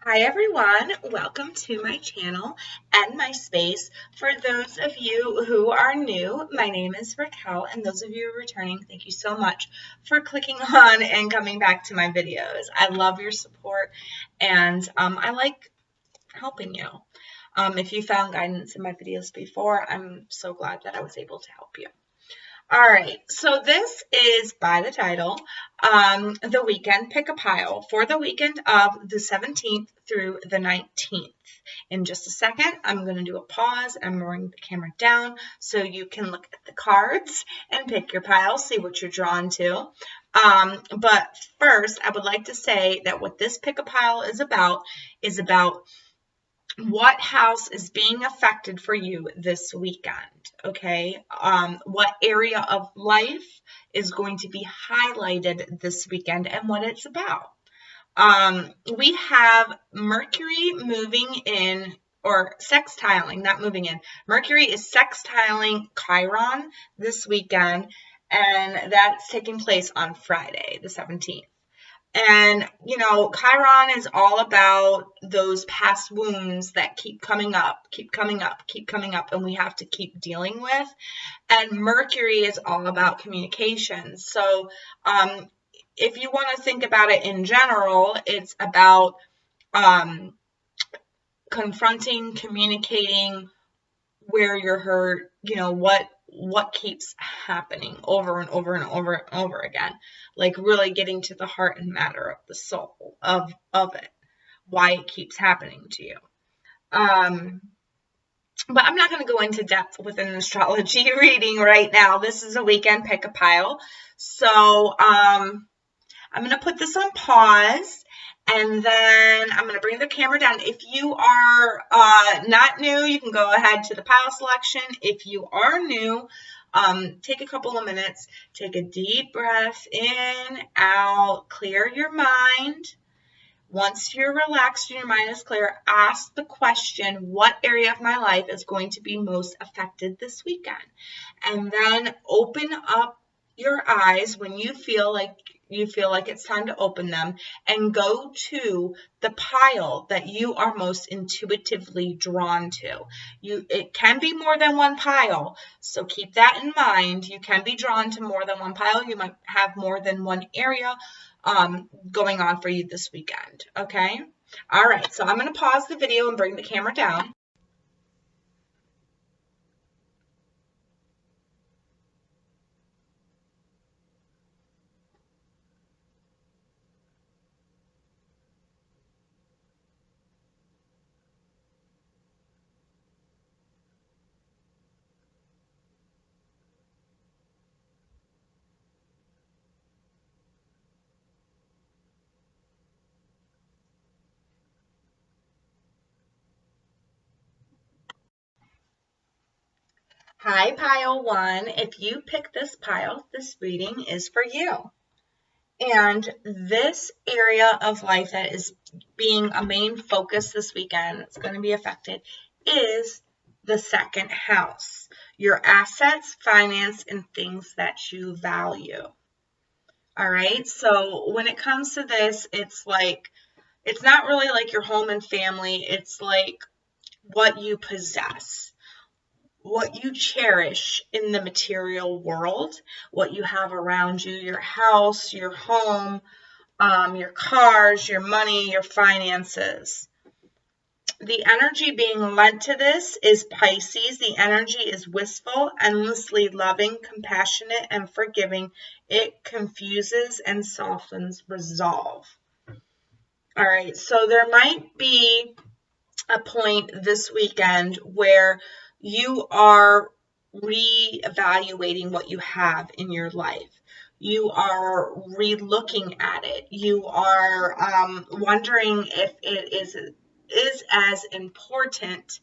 Hi everyone, welcome to my channel and my space. For those of you who are new, my name is Racquel, and those of you who are returning, thank you so much for clicking on and coming back to my videos. I love your support and I like helping you. If you found guidance in my videos before, I'm so glad that I was able to help you. All right, so this is by the title, the weekend pick a pile for the weekend of the 17th through the 19th. In just a second, I'm going to do a pause. I'm bringing the camera down so you can look at the cards and pick your pile, see what you're drawn to. But first, I would like to say that what this pick a pile is about what house is being affected for you this weekend, okay? What area of life is going to be highlighted this weekend and what it's about. We have Mercury moving in, or sextiling, not moving in. Mercury is sextiling Chiron this weekend, and that's taking place on Friday, the 17th. And, you know, Chiron is all about those past wounds that keep coming up, and we have to keep dealing with. And Mercury is all about communication. So if you want to think about it in general, it's about confronting, communicating where you're hurt, you know, what keeps happening over and over and over and over again, like really getting to the heart and matter of the soul of it, why it keeps happening to you. But I'm not going to go into depth with an astrology reading right now. This is a weekend pick a pile. So I'm going to put this on pause. And then I'm going to bring the camera down. If you are not new, you can go ahead to the pile selection. If you are new, take a couple of minutes. Take a deep breath in, out, clear your mind. Once you're relaxed and your mind is clear, ask the question, what area of my life is going to be most affected this weekend? And then open up your eyes when you feel like it's time to open them, and go to the pile that you are most intuitively drawn to. It can be more than one pile, so keep that in mind. You can be drawn to more than one pile. You might have more than one area going on for you this weekend, okay? All right, so I'm going to pause the video and bring the camera down. Hi, pile one. If you pick this pile, this reading is for you. And this area of life that is being a main focus this weekend, it's going to be affected, is the second house. Your assets, finance, and things that you value. All right. So when it comes to this, it's not really like your home and family. It's like what you possess, what you cherish in the material world, what you have around you, your house, your home, your cars, your money, your finances. The energy being lent to this is Pisces. The energy is wistful, endlessly loving, compassionate, and forgiving. It confuses and softens resolve. All right, so there might be a point this weekend where you are reevaluating what you have in your life. You are re-looking at it. You are wondering if it is as important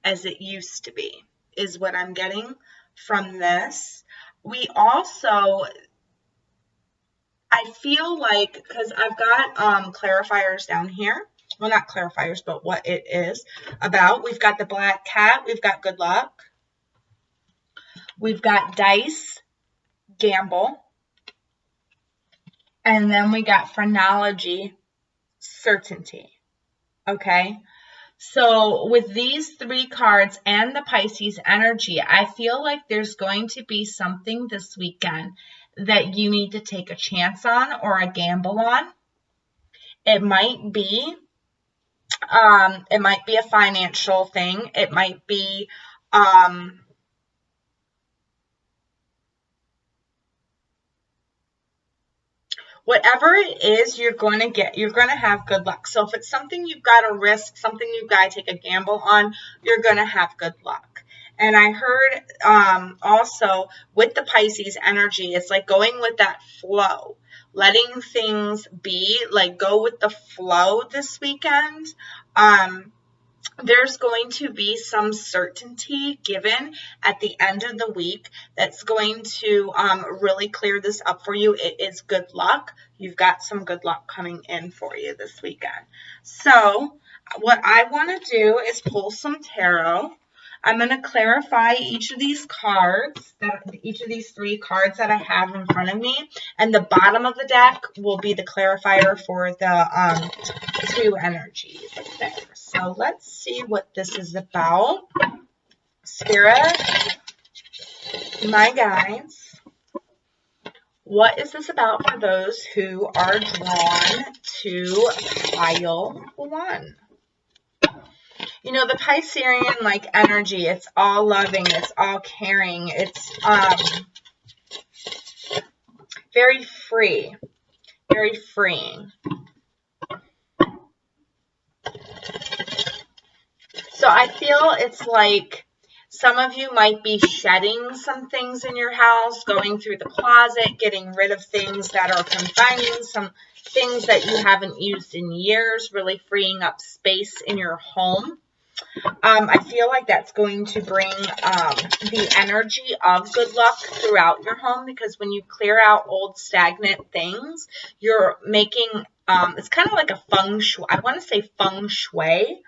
as it used to be, is what I'm getting from this. We also, I feel like, because I've got clarifiers down here. Well, not clarifiers, but what it is about. We've got the black cat. We've got good luck. We've got dice, gamble. And then we got phrenology, certainty. Okay. So with these 3 cards and the Pisces energy, I feel like there's going to be something this weekend that you need to take a chance on or a gamble on. It might be a financial thing. It might be whatever it is, you're going to have good luck. So if it's something you've got to risk, something you've got to take a gamble on, you're going to have good luck. And I heard also with the Pisces energy, it's like going with that flow, letting things be, like go with the flow this weekend. There's going to be some certainty given at the end of the week that's going to really clear this up for you. It is good luck. You've got some good luck coming in for you this weekend. So what I want to do is pull some tarot. I'm going to clarify each of these cards, each of these 3 cards that I have in front of me, and the bottom of the deck will be the clarifier for the 2 energies there. So let's see what this is about. Spirit, my guides, what is this about for those who are drawn to pile 1? You know, the Piscean like energy, it's all loving, it's all caring, it's very free, very freeing. So I feel it's like some of you might be shedding some things in your house, going through the closet, getting rid of things that are confining, some things that you haven't used in years, really freeing up space in your home. I feel like that's going to bring the energy of good luck throughout your home, because when you clear out old stagnant things, you're making, it's kind of like a feng shui. I want to say feng shui.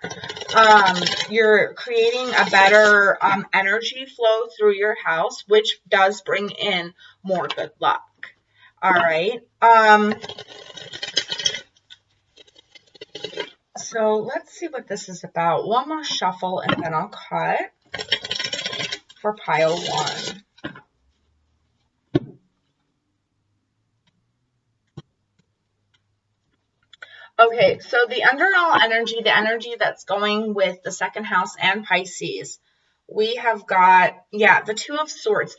You're creating a better energy flow through your house, which does bring in more good luck. All right. So let's see what this is about. One more shuffle and then I'll cut for pile 1. Okay, so the underall energy, the energy that's going with the 2nd house and Pisces, we have got, the 2 of Swords.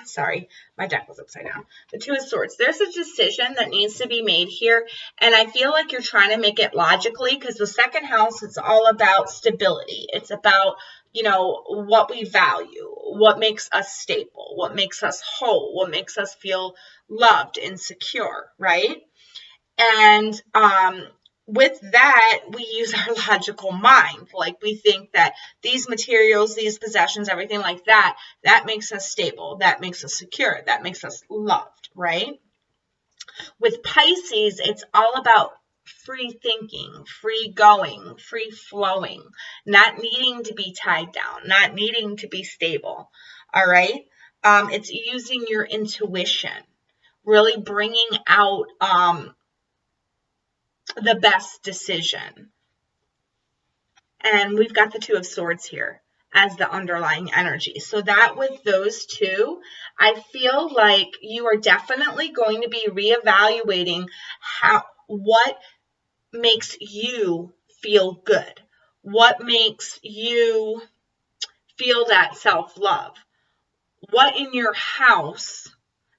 Sorry, my deck was upside down. The 2 of Swords. There's a decision that needs to be made here, and I feel like you're trying to make it logically, because the 2nd house, it's all about stability. It's about, you know, what we value, what makes us stable, what makes us whole, what makes us feel loved and secure, right? And with that, we use our logical mind. Like, we think that these materials, these possessions, everything like that, that makes us stable, that makes us secure, that makes us loved, right? With Pisces, it's all about free thinking, free going, free flowing, not needing to be tied down, not needing to be stable, all right? It's using your intuition, really bringing out the best decision. And we've got the 2 of Swords here as the underlying energy. So that with those 2, I feel like you are definitely going to be reevaluating what makes you feel good, what makes you feel that self-love, what in your house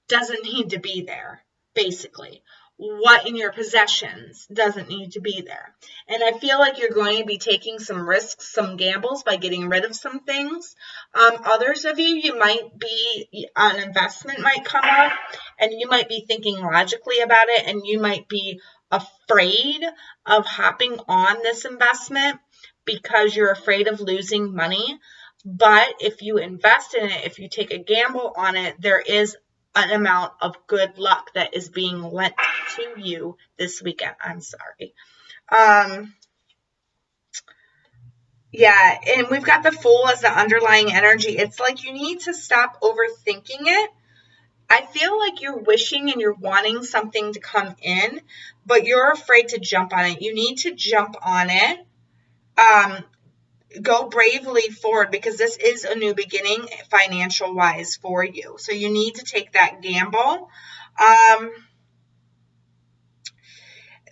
doesn't need to be there, basically. What in your possessions doesn't need to be there. And I feel like you're going to be taking some risks, some gambles by getting rid of some things. Others of you might be, an investment might come up and you might be thinking logically about it, and you might be afraid of hopping on this investment because you're afraid of losing money. But if you invest in it, if you take a gamble on it, there is an amount of good luck that is being lent to you this weekend. I'm sorry. Yeah, and we've got the Fool as the underlying energy. It's like you need to stop overthinking it. I feel like you're wishing and you're wanting something to come in, but you're afraid to jump on it. You need to jump on it. Go bravely forward, because this is a new beginning financial wise for you. So you need to take that gamble.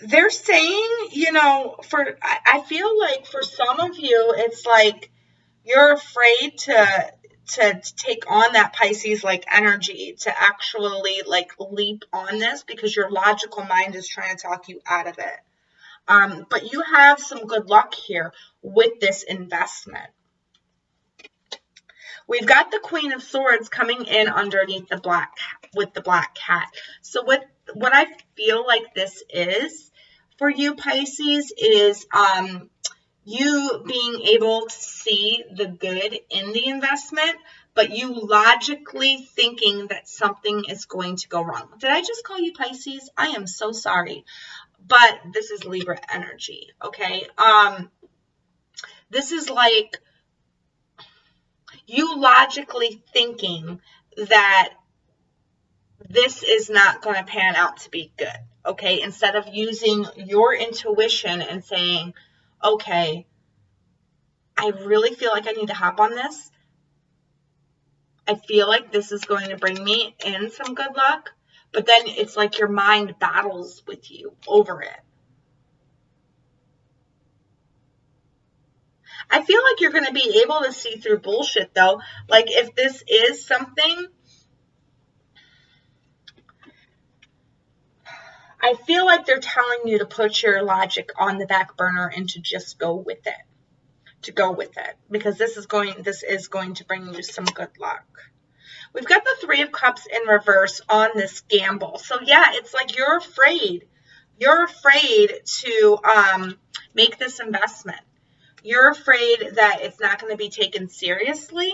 They're saying, I feel like for some of you, it's like you're afraid to take on that Pisces like energy, to actually like leap on this, because your logical mind is trying to talk you out of it. But you have some good luck here with this investment. We've got the Queen of Swords coming in underneath the black cat. So what I feel like this is for you, Pisces, is you being able to see the good in the investment, but you logically thinking that something is going to go wrong. Did I just call you Pisces? I am so sorry. But this is Libra energy, okay? This is like you logically thinking that this is not going to pan out to be good, okay? Instead of using your intuition and saying, okay, I really feel like I need to hop on this. I feel like this is going to bring me in some good luck. But then it's like your mind battles with you over it. I feel like you're going to be able to see through bullshit, though. Like, if this is something, I feel like they're telling you to put your logic on the back burner and to just go with it. Because this is going to bring you some good luck. We've got the Three of Cups in reverse on this gamble. So yeah, it's like you're afraid. You're afraid to make this investment. You're afraid that it's not going to be taken seriously.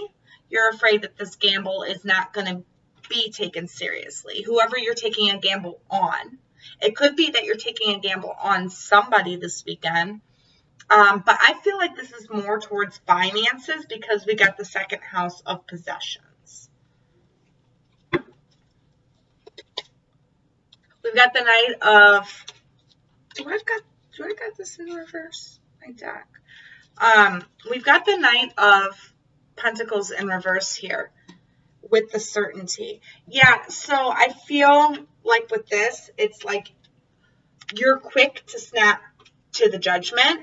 You're afraid that this gamble is not going to be taken seriously. Whoever you're taking a gamble on. It could be that you're taking a gamble on somebody this weekend. But I feel like this is more towards finances, because we got the second house of possessions. We've got the Knight of... Do I got this in reverse? My deck. We've got the Knight of Pentacles in reverse here with the certainty. Yeah, so I feel like with this, it's like you're quick to snap to the judgment.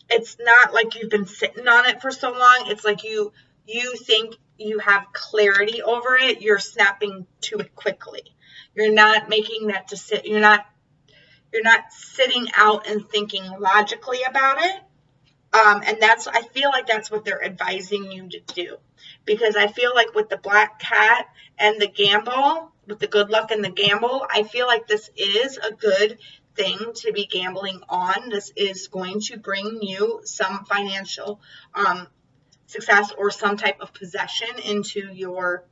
It's not like you've been sitting on it for so long. It's like you think you have clarity over it. You're snapping to it quickly. You're not making that decision. You're not sitting out and thinking logically about it. And I feel like that's what they're advising you to do. Because I feel like with the black cat and the gamble, with the good luck and the gamble, I feel like this is a good thing to be gambling on. This is going to bring you some financial success or some type of possession into your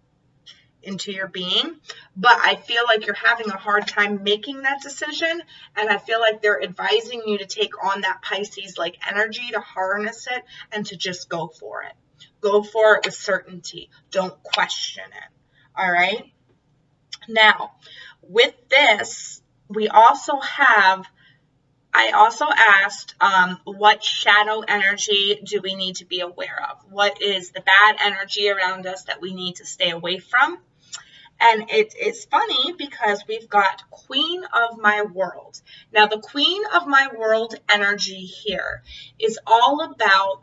being. But I feel like you're having a hard time making that decision, and I feel like they're advising you to take on that Pisces like energy, to harness it and to just go for it. Go for it with certainty. Don't question it. All right. Now, with this, we also have, I also asked, what shadow energy do we need to be aware of? What is the bad energy around us that we need to stay away from? And it's funny because we've got Queen of My World. Now, the Queen of My World energy here is all about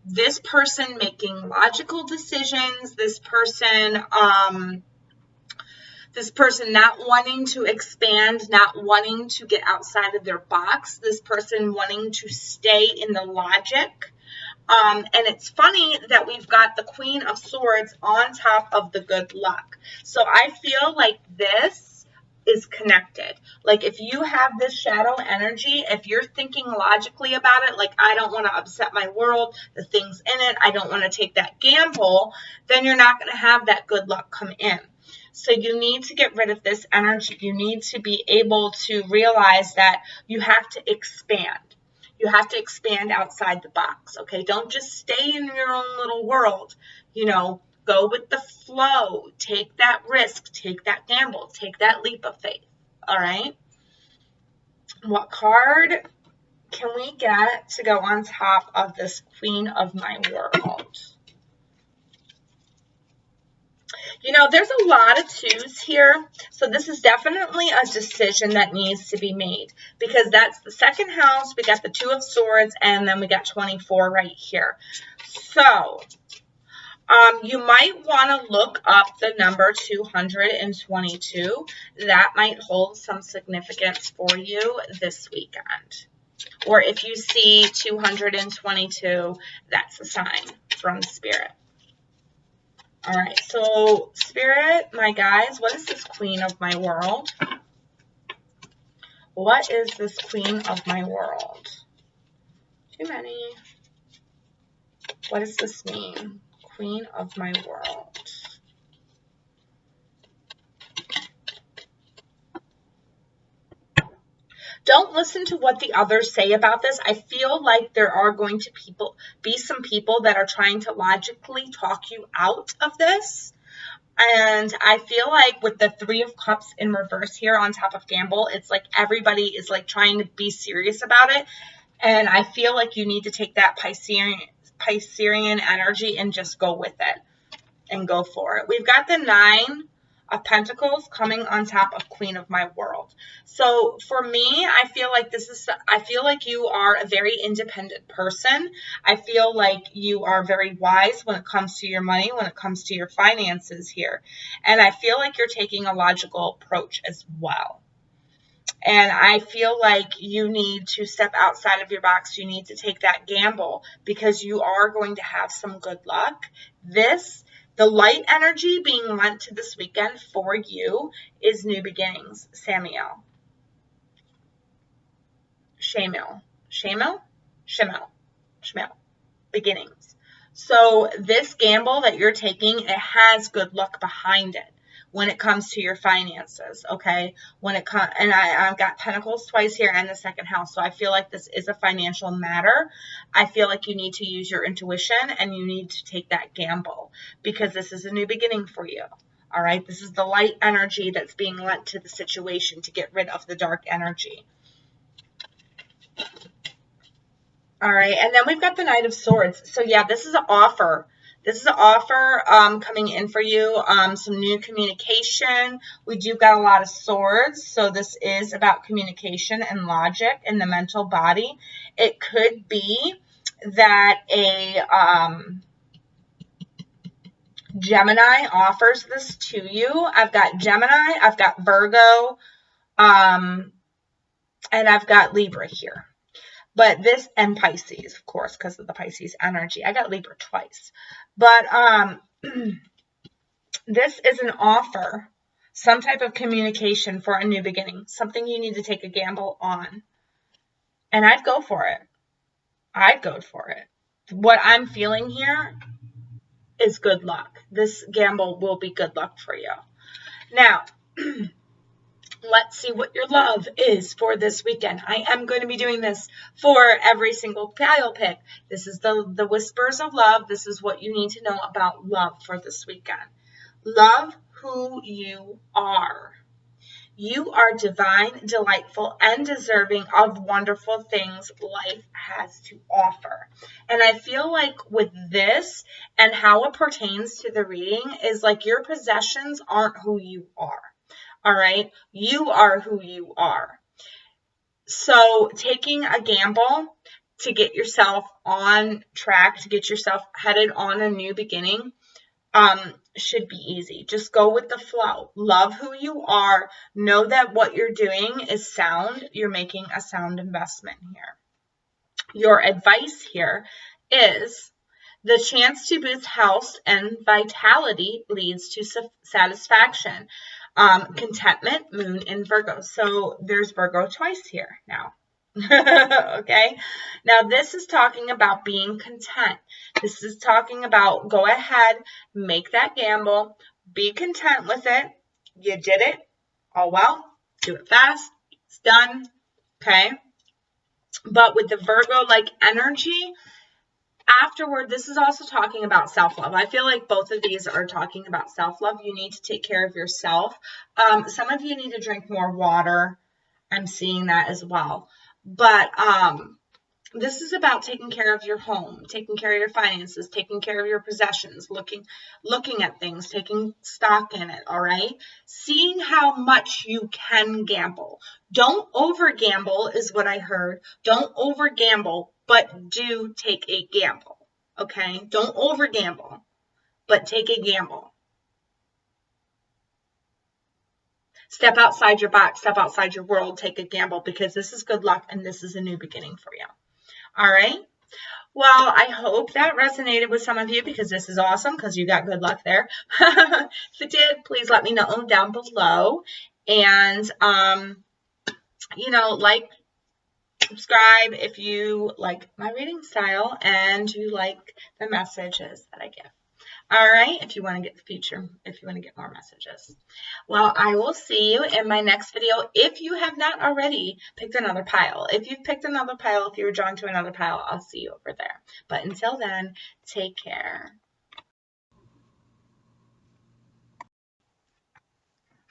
this person making logical decisions, this person not wanting to expand, not wanting to get outside of their box, this person wanting to stay in the logic. And it's funny that we've got the Queen of Swords on top of the good luck. So I feel like this is connected. Like if you have this shadow energy, if you're thinking logically about it, like I don't want to upset my world, the things in it, I don't want to take that gamble, then you're not going to have that good luck come in. So you need to get rid of this energy. You need to be able to realize that you have to expand. You have to expand outside the box, okay? Don't just stay in your own little world, Go with the flow. Take that risk. Take that gamble. Take that leap of faith. All right? What card can we get to go on top of this Queen of my World? You know, there's a lot of twos here, so this is definitely a decision that needs to be made, because that's the second house. We got the Two of Swords, and then we got 24 right here. So you might want to look up the number 222. That might hold some significance for you this weekend. Or if you see 222, that's a sign from Spirit. All right, so Spirit, my guys, what is this Queen of my World? What is this Queen of my World? Too many. What does this mean? Queen of my World. Don't listen to what the others say about this. I feel like there are going to be some people that are trying to logically talk you out of this. And I feel like with the Three of Cups in reverse here on top of gamble, it's like everybody is like trying to be serious about it. And I feel like you need to take that Piscean energy and just go with it and go for it. We've got the Nine of Pentacles coming on top of Queen of my World. So for me, I feel like you are a very independent person. I feel like you are very wise when it comes to your money, when it comes to your finances here. And I feel like you're taking a logical approach as well. And I feel like you need to step outside of your box. You need to take that gamble, because you are going to have some good luck. The light energy being lent to this weekend for you is new beginnings. Shamil. Beginnings. So this gamble that you're taking, it has good luck behind it when it comes to your finances, okay? And I've got Pentacles twice here and the second house, so I feel like this is a financial matter. I feel like you need to use your intuition and you need to take that gamble, because this is a new beginning for you, all right? This is the light energy that's being lent to the situation to get rid of the dark energy. All right, and then we've got the Knight of Swords. So yeah, this is an offer. This is an offer coming in for you, some new communication. We do got a lot of swords, so this is about communication and logic in the mental body. It could be that a Gemini offers this to you. I've got Gemini, I've got Virgo, and I've got Libra here. But this, and Pisces, of course, because of the Pisces energy. I got Libra twice. But this is an offer, some type of communication for a new beginning, something you need to take a gamble on. And I'd go for it. I'd go for it. What I'm feeling here is good luck. This gamble will be good luck for you. Now, let's see what your love is for this weekend. I am going to be doing this for every single pile pick. This is the whispers of love. This is what you need to know about love for this weekend. Love who you are. You are divine, delightful, and deserving of wonderful things life has to offer. And I feel like with this and how it pertains to the reading is like your possessions aren't who you are. All right, you are who you are. So taking a gamble to get yourself on track, to get yourself headed on a new beginning, should be easy. Just go with the flow. Love who you are. Know that what you're doing is sound. You're making a sound investment here. Your advice here is the chance to boost health and vitality leads to satisfaction. Contentment, moon in Virgo. So there's Virgo twice here now. Okay. Now this is talking about being content. This is talking about go ahead, make that gamble, be content with it. You did it. Oh well, do it fast. It's done. Okay. But with the Virgo-like energy, Afterward, this is also talking about self-love. I feel like both of these are talking about self-love. You need to take care of yourself. Some of you need to drink more water. I'm seeing that as well. But this is about taking care of your home, taking care of your finances, taking care of your possessions, looking at things, taking stock in it, all right? Seeing how much you can gamble. Don't over gamble is what I heard. Don't over gamble, but do take a gamble, okay? Don't over gamble, but take a gamble. Step outside your box, step outside your world, take a gamble, because this is good luck and this is a new beginning for you. All right? Well, I hope that resonated with some of you, because this is awesome, because you got good luck there. If it did, please let me know down below. And, like, subscribe if you like my reading style and you like the messages that I give. All right, if you want to get more messages. Well, I will see you in my next video. If you have not already picked another pile, if you've picked another pile, if you were drawn to another pile, I'll see you over there. But until then, take care.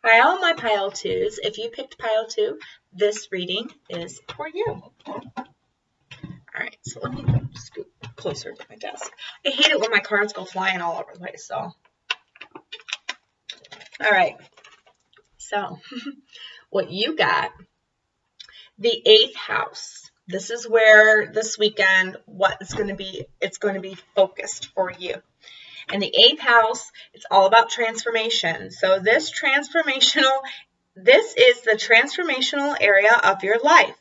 Hi, all my pile twos. If you picked pile 2, this reading is for you. All right, so let me scoot closer to my desk. I hate it when my cards go flying all over the place, so. All right, so what you got, the 8th house. This is where this weekend, it's going to be focused for you. And the 8th house, it's all about transformation. So this is the transformational area of your life.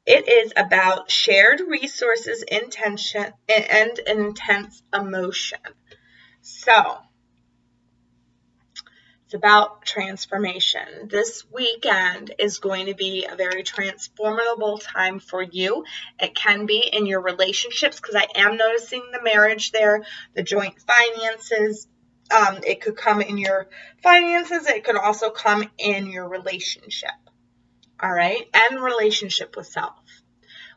It is about shared resources, intention, and intense emotion. So it's about transformation. This weekend is going to be a very transformable time for you. It can be in your relationships, because I am noticing the marriage there, the joint finances. It could come in your finances. It could also come in your relationship. All right? And relationship with self.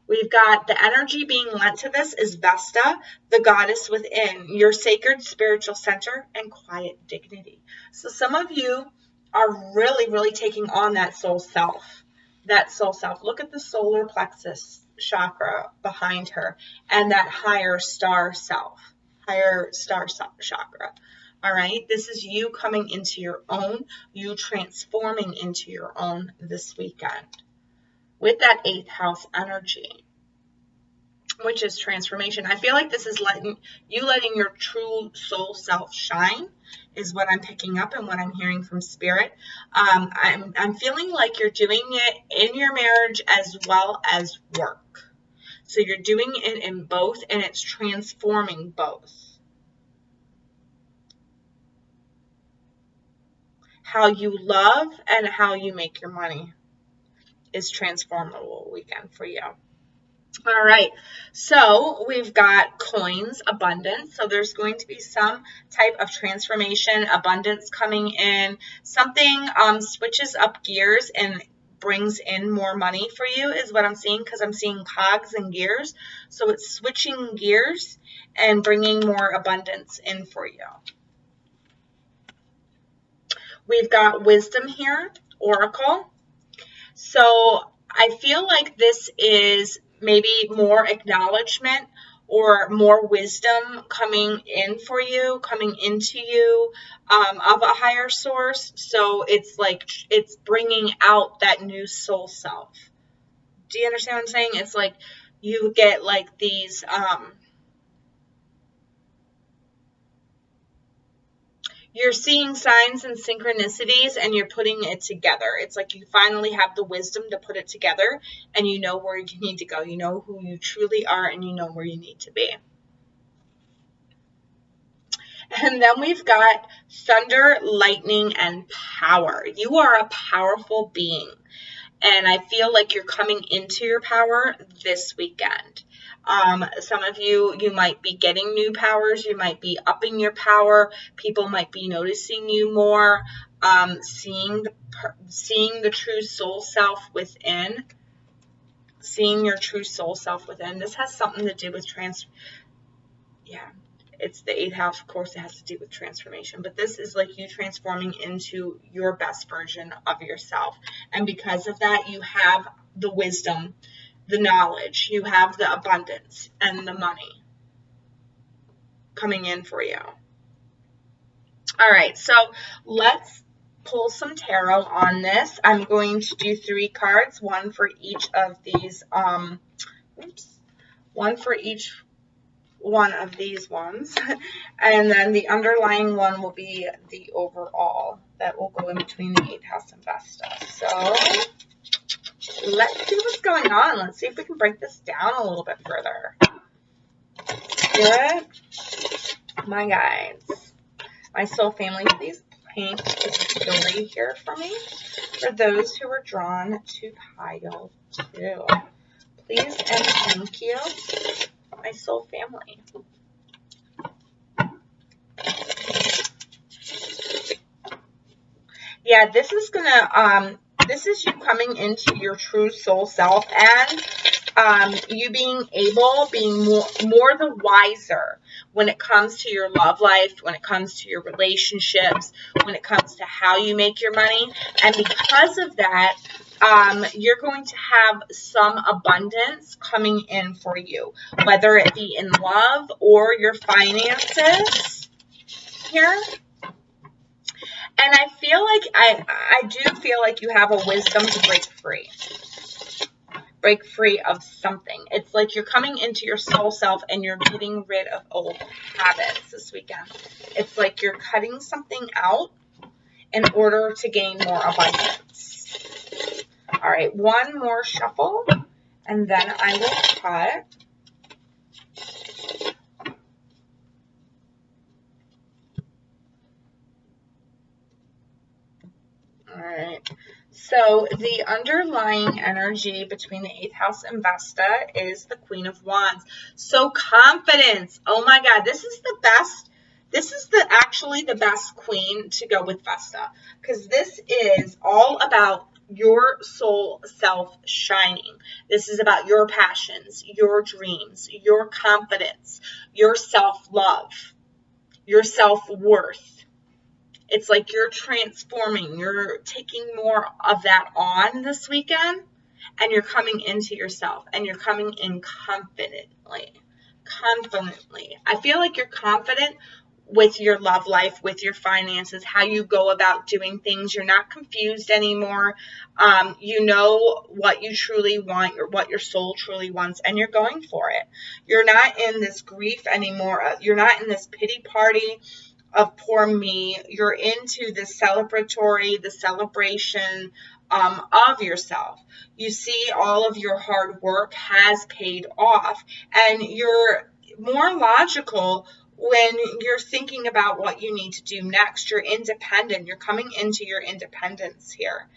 We've got the energy being lent to this is Vesta, the goddess within, your sacred spiritual center and quiet dignity. So some of you are really, really taking on that soul self. Look at the solar plexus chakra behind her and that higher star chakra. All right. This is you coming into your own, you transforming into your own this weekend with that 8th house energy, which is transformation. I feel like this is letting your true soul self shine is what I'm picking up and what I'm hearing from spirit. I'm feeling like you're doing it in your marriage as well as work. So you're doing it in both, and it's transforming both. How you love and how you make your money is transformable weekend for you. All right, so we've got coins, abundance. So there's going to be some type of transformation, abundance coming in. Something switches up gears and brings in more money for you is what I'm seeing, because I'm seeing cogs and gears. So it's switching gears and bringing more abundance in for you. We've got wisdom here, oracle. So I feel like this is maybe more acknowledgement or more wisdom coming in for you, coming into you of a higher source. So it's like it's bringing out that new soul self. Do you understand what I'm saying? It's like you get like these you're seeing signs and synchronicities and you're putting it together. It's like you finally have the wisdom to put it together and you know where you need to go. You know who you truly are and you know where you need to be. And then we've got thunder, lightning, and power. You are a powerful being. And I feel like you're coming into your power this weekend. Some of you might be getting new powers. You might be upping your power. People might be noticing you more. Seeing the true soul self within. Seeing your true soul self within. This has something to do with Yeah, it's the 8th house. Of course, it has to do with transformation, but this is like you transforming into your best version of yourself. And because of that, you have the wisdom, the knowledge, you have the abundance and the money coming in for you. All right, so let's pull some tarot on this. I'm going to do 3 cards, one for each of these, one for each one of these ones. And then the underlying one will be the overall that will go in between the 8th house and Vesta. So let's see what's going on. Let's see if we can break this down a little bit further. Spirit, my guides, my soul family, please paint a story here for me. For those who are drawn to pile 2, please and thank you, my soul family. Yeah, this is gonna, this is you coming into your true soul self, and you being more the wiser when it comes to your love life, when it comes to your relationships, when it comes to how you make your money. And because of that, you're going to have some abundance coming in for you, whether it be in love or your finances here. And I feel like, I do feel like you have a wisdom to break free. Break free of something. It's like you're coming into your soul self and you're getting rid of old habits this weekend. It's like you're cutting something out in order to gain more abundance. All right, one more shuffle and then I will cut. All right. So the underlying energy between the 8th house and Vesta is the Queen of Wands. So confidence. Oh my God, this is the best. This is actually the best queen to go with Vesta, because this is all about your soul self shining. This is about your passions, your dreams, your confidence, your self-love, your self-worth. It's like you're transforming, you're taking more of that on this weekend, and you're coming into yourself, and you're coming in confidently. I feel like you're confident with your love life, with your finances, how you go about doing things. You're not confused anymore. You know what you truly want, or what your soul truly wants, and you're going for it. You're not in this grief anymore. You're not in this pity party of poor me. You're into the celebratory, the celebration of yourself. You see all of your hard work has paid off, and you're more logical when you're thinking about what you need to do next. You're independent. You're coming into your independence here.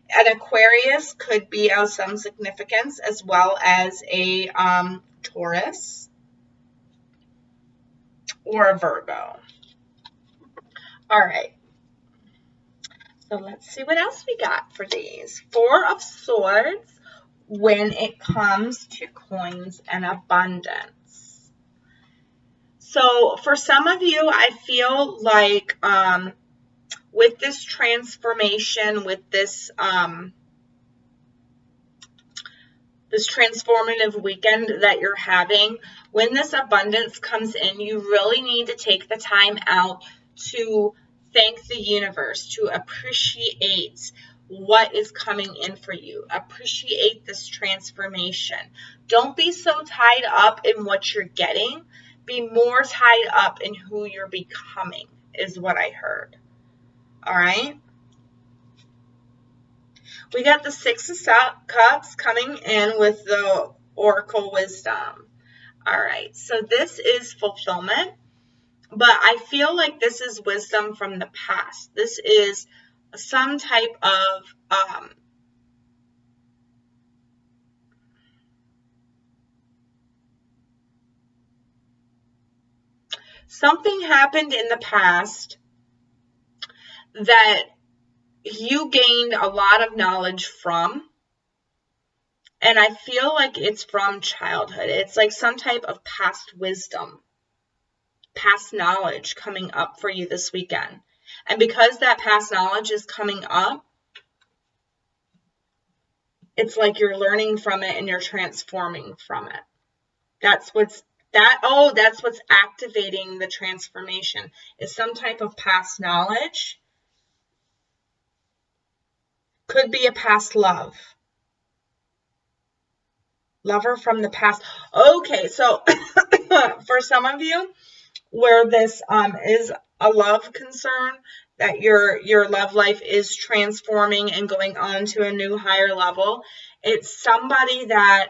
An Aquarius could be of some significance, as well as a Taurus or a Virgo. All right. So let's see what else we got for these. 4 of Swords when it comes to coins and abundance. So for some of you, I feel like with this transformation, with this this transformative weekend that you're having, when this abundance comes in, you really need to take the time out to thank the universe, to appreciate what is coming in for you. Appreciate this transformation. Don't be so tied up in what you're getting. Be more tied up in who you're becoming, is what I heard. All right? We got the 6 of Cups coming in with the Oracle Wisdom. All right, so this is fulfillment, but I feel like this is wisdom from the past. This is some type of something happened in the past that you gained a lot of knowledge from. And I feel like it's from childhood. It's like some type of past wisdom. past knowledge coming up for you this weekend. And because that past knowledge is coming up, it's like you're learning from it and you're transforming from it. That's what's activating the transformation, is some type of past knowledge. Could be a past love. Lover from the past. Okay, so for some of you, where this is a love concern, that your love life is transforming and going on to a new higher level, it's somebody that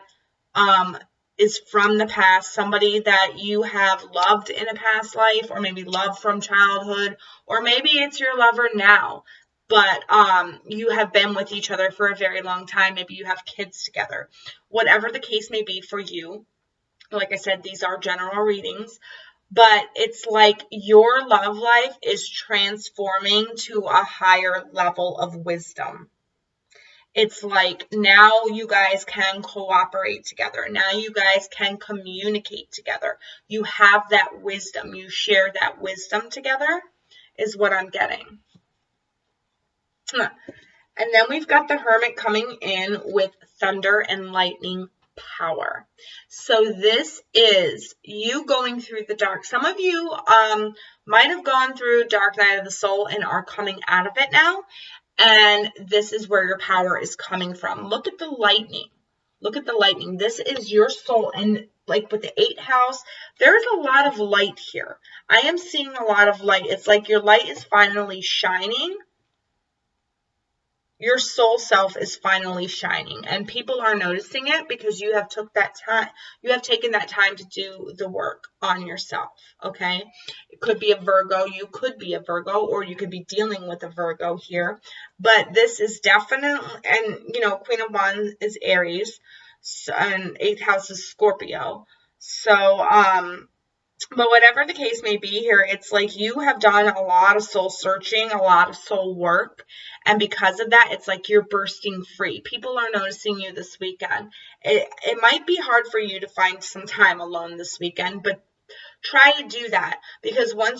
is from the past, somebody that you have loved in a past life, or maybe loved from childhood, or maybe it's your lover now, but you have been with each other for a very long time. Maybe you have kids together. Whatever the case may be for you, like I said, these are general readings, but it's like your love life is transforming to a higher level of wisdom. It's like now you guys can cooperate together. Now you guys can communicate together. You have that wisdom. You share that wisdom together, is what I'm getting. And then we've got the Hermit coming in with thunder and lightning power. So this is you going through the dark. Some of you might have gone through dark night of the soul and are coming out of it now. And this is where your power is coming from. Look at the lightning. Look at the lightning. This is your soul. And like with the 8th house, there's a lot of light here. I am seeing a lot of light. It's like your light is finally shining. Your soul self is finally shining, and people are noticing it because you have taken that time to do the work on yourself. Okay. It could be a Virgo. You could be a Virgo, or you could be dealing with a Virgo here, but this is definitely, and Queen of Wands is Aries, and 8th house is Scorpio. So, but whatever the case may be here, it's like you have done a lot of soul searching, a lot of soul work. And because of that, it's like you're bursting free. People are noticing you this weekend. It might be hard for you to find some time alone this weekend, but try to do that, because when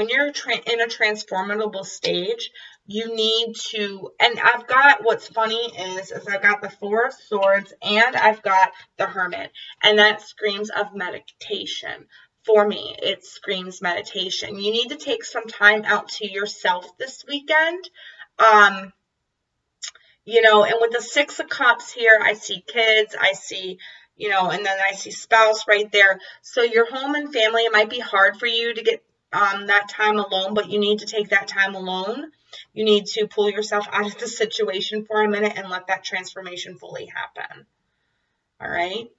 you're in a transformable stage, you need to, and I've got, what's funny is I've got the 4 of Swords and I've got the Hermit, and that screams of meditation. For me, it screams meditation. You need to take some time out to yourself this weekend. And with the 6 of Cups here, I see kids, I see, and then I see spouse right there. So your home and family, it might be hard for you to get that time alone, but you need to take that time alone. You need to pull yourself out of the situation for a minute and let that transformation fully happen. All right.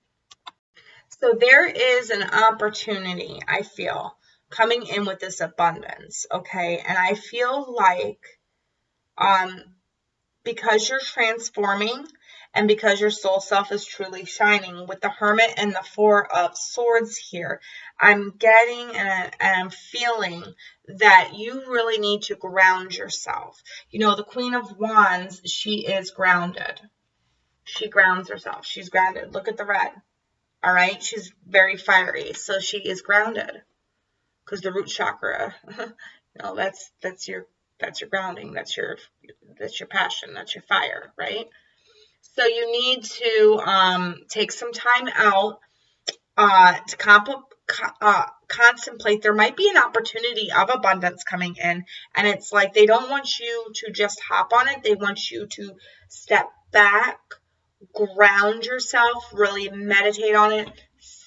So there is an opportunity, I feel, coming in with this abundance. Okay. And I feel like, because you're transforming and because your soul self is truly shining, with the Hermit and the 4 of Swords here, I'm getting and I'm feeling that you really need to ground yourself. The Queen of Wands, she is grounded. She grounds herself. She's grounded. Look at the red. All right. She's very fiery. So she is grounded, because the root chakra, that's your grounding. That's your passion. That's your fire, right? So you need to take some time out to contemplate. There might be an opportunity of abundance coming in, and it's like they don't want you to just hop on it. They want you to step back, ground yourself, really meditate on it,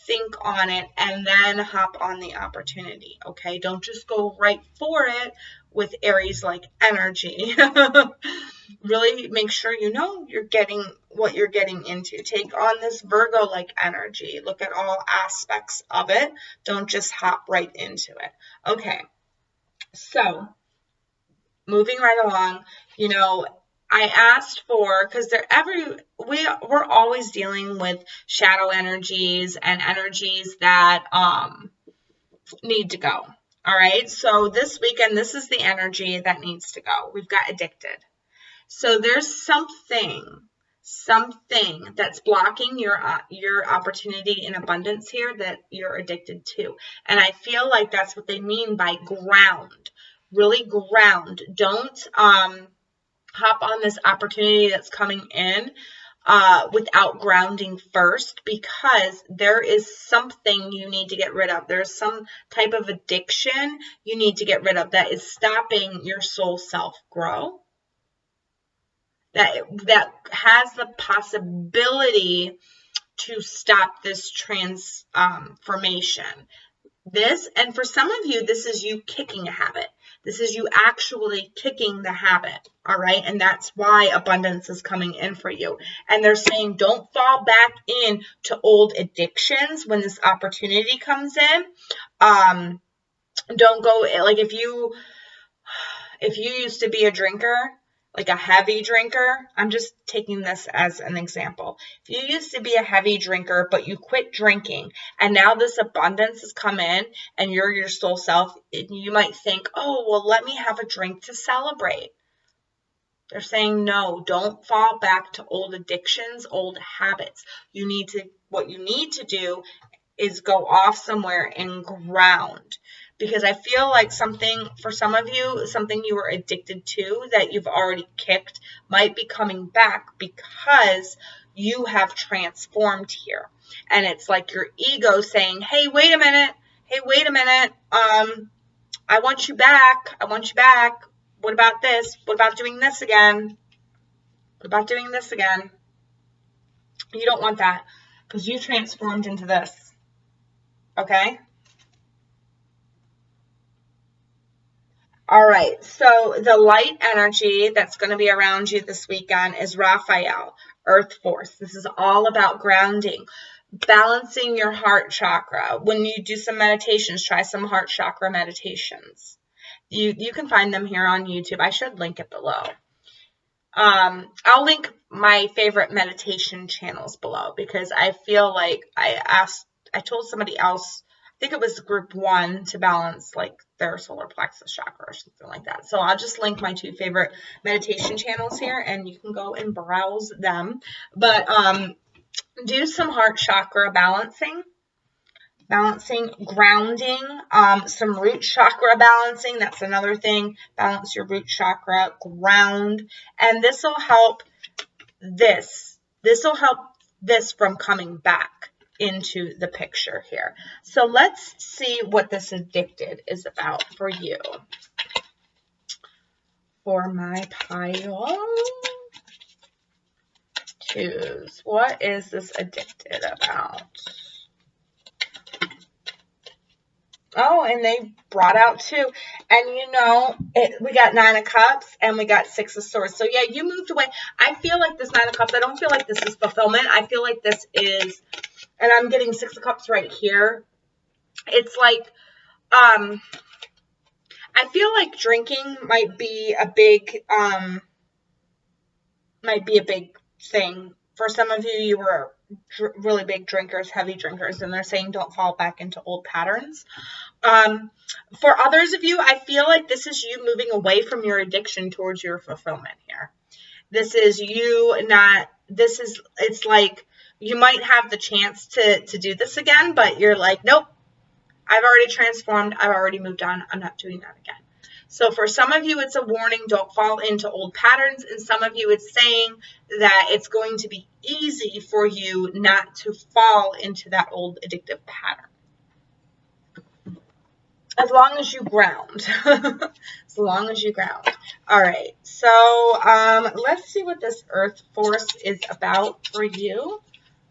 think on it, and then hop on the opportunity. Okay, don't just go right for it with Aries-like energy. Really make sure you're getting what you're getting into. Take on this Virgo-like energy. Look at all aspects of it. Don't just hop right into it. Okay, so moving right along, I asked for, because we're always dealing with shadow energies and energies that need to go. All right. So this weekend, this is the energy that needs to go. We've got addicted. So there's something something that's blocking your opportunity in abundance here that you're addicted to. And I feel like that's what they mean by ground. Really ground. Don't hop on this opportunity that's coming in without grounding first, because there is something you need to get rid of. There's some type of addiction you need to get rid of that is stopping your soul self grow. That has the possibility to stop this transformation. And for some of you, this is you kicking a habit. This is you actually kicking the habit, all right? And that's why abundance is coming in for you. And they're saying don't fall back into old addictions when this opportunity comes in. Don't go, like if you used to be a drinker, like a heavy drinker, I'm just taking this as an example. If you used to be a heavy drinker, but you quit drinking, and now this abundance has come in, and you're your soul self, you might think, oh, well, let me have a drink to celebrate. They're saying, no, don't fall back to old addictions, old habits. What you need to do is go off somewhere and ground. Because I feel like for some of you, something you were addicted to that you've already kicked might be coming back because you have transformed here. And it's like your ego saying, hey, wait a minute. I want you back. What about this? What about doing this again? You don't want that because you transformed into this. Okay? All right, so the light energy that's going to be around you this weekend is Racquel, Earth Force. This is all about grounding, balancing your heart chakra. When you do some meditations, try some heart chakra meditations. You can find them here on YouTube. I should link it below. I'll link my favorite meditation channels below because I feel like I told somebody else, I think it was group 1, to balance like their solar plexus chakra or something like that. So I'll just link my 2 favorite meditation channels here and you can go and browse them. But do some heart chakra balancing, grounding, some root chakra balancing. That's another thing. Balance your root chakra, ground, and this will help this from coming back into the picture here. So let's see what this addicted is about for you. For my pile 2s, what is this addicted about? Oh, and they brought out 2. And we got 9 of Cups and we got 6 of Swords. So yeah, you moved away. I feel like this 9 of Cups, I don't feel like this is fulfillment. I feel like this is, and I'm getting 6 of Cups right here. It's like, I feel like drinking might be a big thing. For some of you, you were really big drinkers, heavy drinkers, and they're saying don't fall back into old patterns. For others of you, I feel like this is you moving away from your addiction towards your fulfillment here. This is it's like you might have the chance to do this again, but you're like, nope, I've already transformed. I've already moved on. I'm not doing that again. So for some of you, it's a warning, don't fall into old patterns. And some of you, it's saying that it's going to be easy for you not to fall into that old addictive pattern. As long as you ground. As long as you ground. All right. So let's see what this Earth Force is about for you.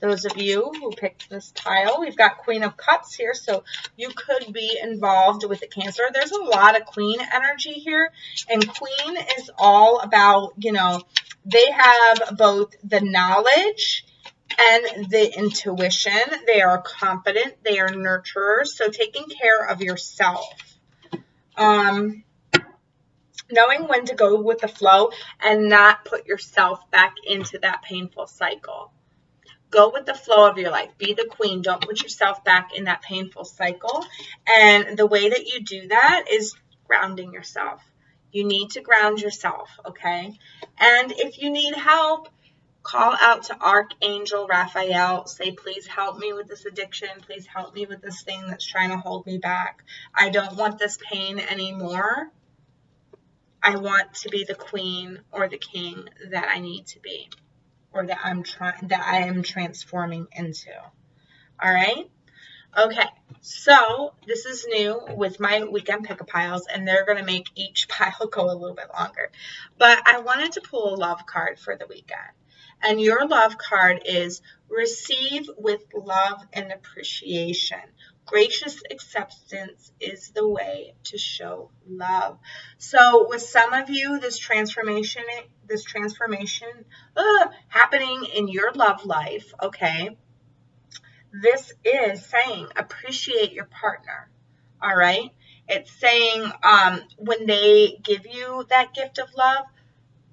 Those of you who picked this pile, we've got Queen of Cups here, so you could be involved with the Cancer. There's a lot of Queen energy here, and Queen is all about, they have both the knowledge and the intuition. They are confident. They are nurturers, so taking care of yourself. Knowing when to go with the flow and not put yourself back into that painful cycle. Go with the flow of your life. Be the queen. Don't put yourself back in that painful cycle. And the way that you do that is grounding yourself. You need to ground yourself, okay? And if you need help, Call out to Archangel Raphael. Say, please help me with this addiction. Please help me with this thing that's trying to hold me back. I don't want this pain anymore. I want to be the queen or the king that I need to be, or that I am transforming into. All right? Okay, so this is new with my weekend pick-a piles, and they're going to make each pile go a little bit longer. But I wanted to pull a love card for the weekend. And your love card is receive with love and appreciation. Gracious acceptance is the way to show love. So with some of you, this transformation happening in your love life, okay? This is saying appreciate your partner, all right? It's saying when they give you that gift of love,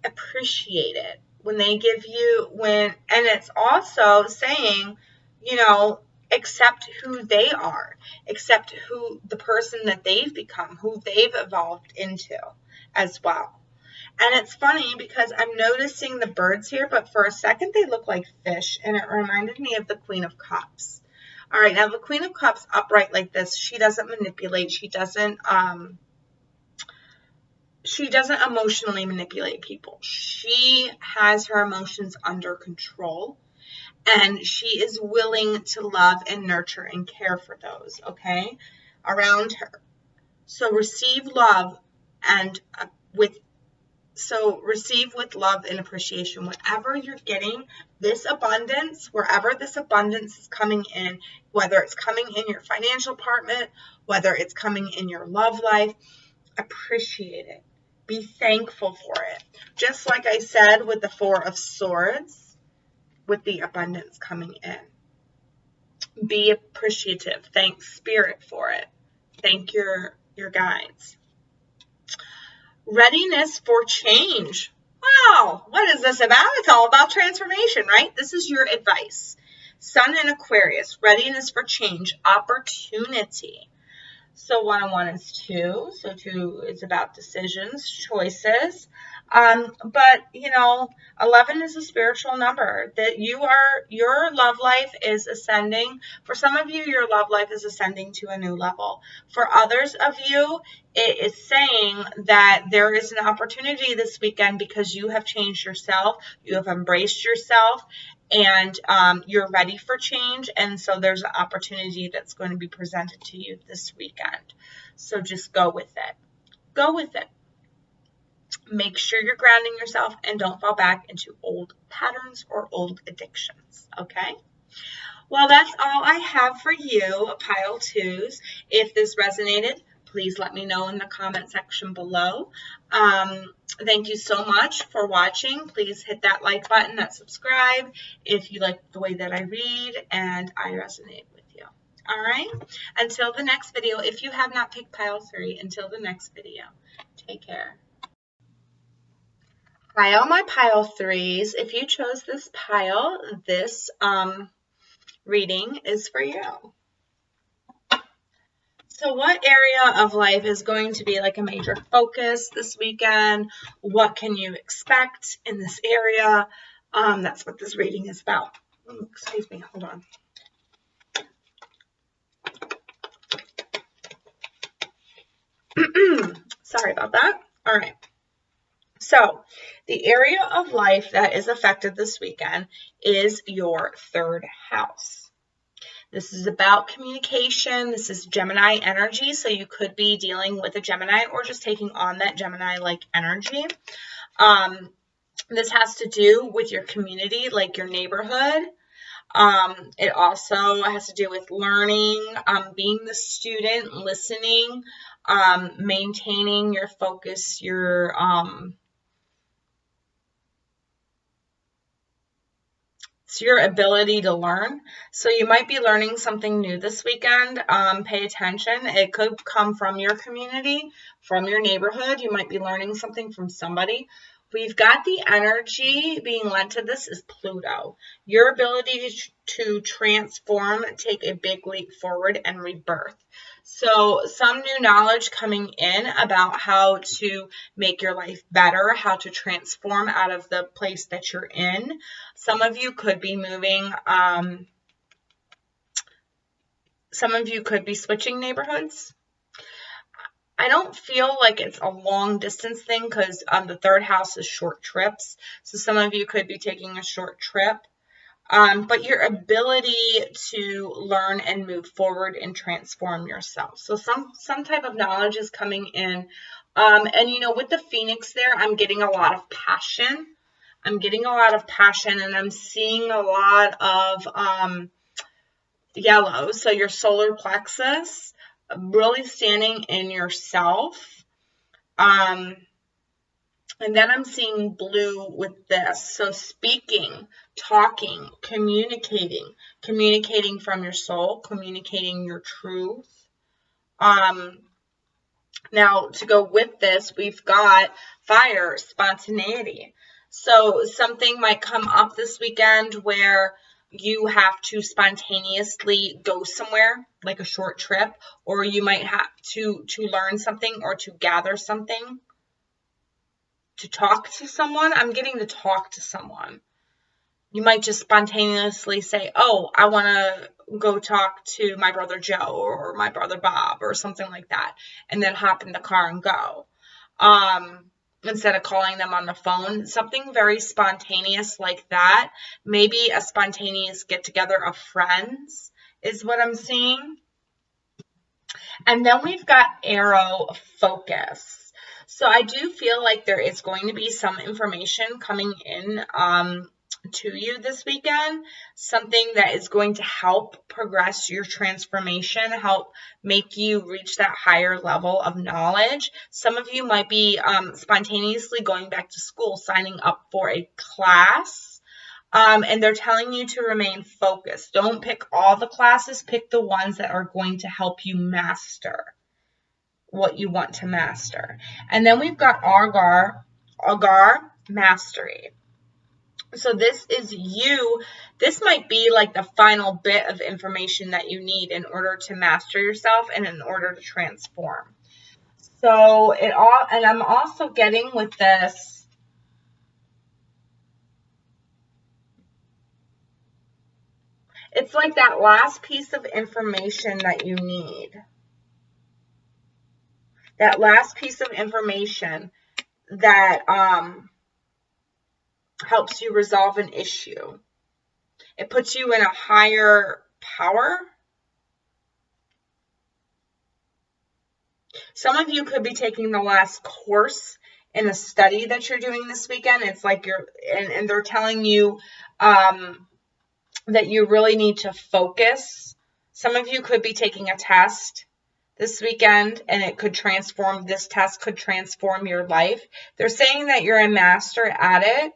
appreciate it. When they give you, and it's also saying, accept who they are, accept who the person that they've become, who they've evolved into as well. And it's funny because I'm noticing the birds here, but for a second they look like fish, and it reminded me of the Queen of Cups. All right, now the Queen of Cups upright like this, she doesn't manipulate. She doesn't emotionally manipulate people. She has her emotions under control, and she is willing to love and nurture and care for those, okay, around her. So receive love and receive with love and appreciation. Whatever you're getting, this abundance, wherever this abundance is coming in, whether it's coming in your financial department, whether it's coming in your love life, appreciate it. Be thankful for it. Just like I said with the Four of Swords, with the abundance coming in. Be appreciative. Thank Spirit for it. Thank your guides. Readiness for change. Wow, what is this about? It's all about transformation, right? This is your advice. Sun in Aquarius, readiness for change, opportunity. So 1-on-1 is 2. So 2 is about decisions, choices. But 11 is a spiritual number. That your love life is ascending. For some of you, your love life is ascending to a new level. For others of you, it is saying that there is an opportunity this weekend because you have changed yourself, you have embraced yourself, and you're ready for change. And so there's an opportunity that's going to be presented to you this weekend. So just go with it. Go with it. Make sure you're grounding yourself and don't fall back into old patterns or old addictions, okay? Well, that's all I have for you, Pile 2s. If this resonated, please let me know in the comment section below. Thank you so much for watching. Please hit that like button, that subscribe, if you like the way that I read and I resonate with you. All right? Until the next video, if you have not picked Pile 3, until the next video, take care. Hi, all my Pile 3s. If you chose this pile, this reading is for you. So what area of life is going to be like a major focus this weekend? What can you expect in this area? That's what this reading is about. Excuse me, hold on. Sorry about that. All right. So the area of life that is affected this weekend is your 3rd house. This is about communication. This is Gemini energy, so you could be dealing with a Gemini or just taking on that Gemini-like energy. This has to do with your community, like your neighborhood. It also has to do with learning, being the student, listening, maintaining your focus, your it's your ability to learn. So you might be learning something new this weekend. Pay attention. It could come from your community, from your neighborhood. You might be learning something from somebody We've got the energy being lent to this is Pluto. Your ability to transform, take a big leap forward, and rebirth. So some new knowledge coming in about how to make your life better, how to transform out of the place that you're in. Some of you could be moving, some of you could be switching neighborhoods. I don't feel like it's a long distance thing because the third house is short trips. So some of you could be taking a short trip. But your ability to learn and move forward and transform yourself. So some type of knowledge is coming in. And you know, with the Phoenix there, I'm getting a lot of passion. I'm getting a lot of passion, and I'm seeing a lot of yellow. So your solar plexus, really standing in yourself. And then I'm seeing blue with this. So speaking, talking, communicating from your soul, communicating your truth. Now to go with this, we've got fire, spontaneity. So something might come up this weekend where you have to spontaneously go somewhere, like a short trip, or you might have to learn something or to gather something. To talk to someone. I'm getting to talk to someone. You might just spontaneously say, oh, I want to go talk to my brother Joe or my brother Bob or something like that, and then hop in the car and go. Instead of calling them on the phone, something very spontaneous like that. Maybe a spontaneous get together of friends is what I'm seeing. And then we've got arrow focus. So I do feel like there is going to be some information coming in to you this weekend, something that is going to help progress your transformation, help make you reach that higher level of knowledge. Some of you might be spontaneously going back to school, signing up for a class, and they're telling you to remain focused. Don't pick all the classes, pick the ones that are going to help you master what you want to master. And then we've got Agar mastery. So this is you. This might be like the final bit of information that you need in order to master yourself and in order to transform. So and I'm also getting with this, it's like that last piece of information that you need. That last piece of information that helps you resolve an issue. It puts you in a higher power. Some of you could be taking the last course in a study that you're doing this weekend. It's like and they're telling you that you really need to focus. Some of you could be taking a test this weekend, and it could transform, this test could transform your life. They're saying that you're a master at it.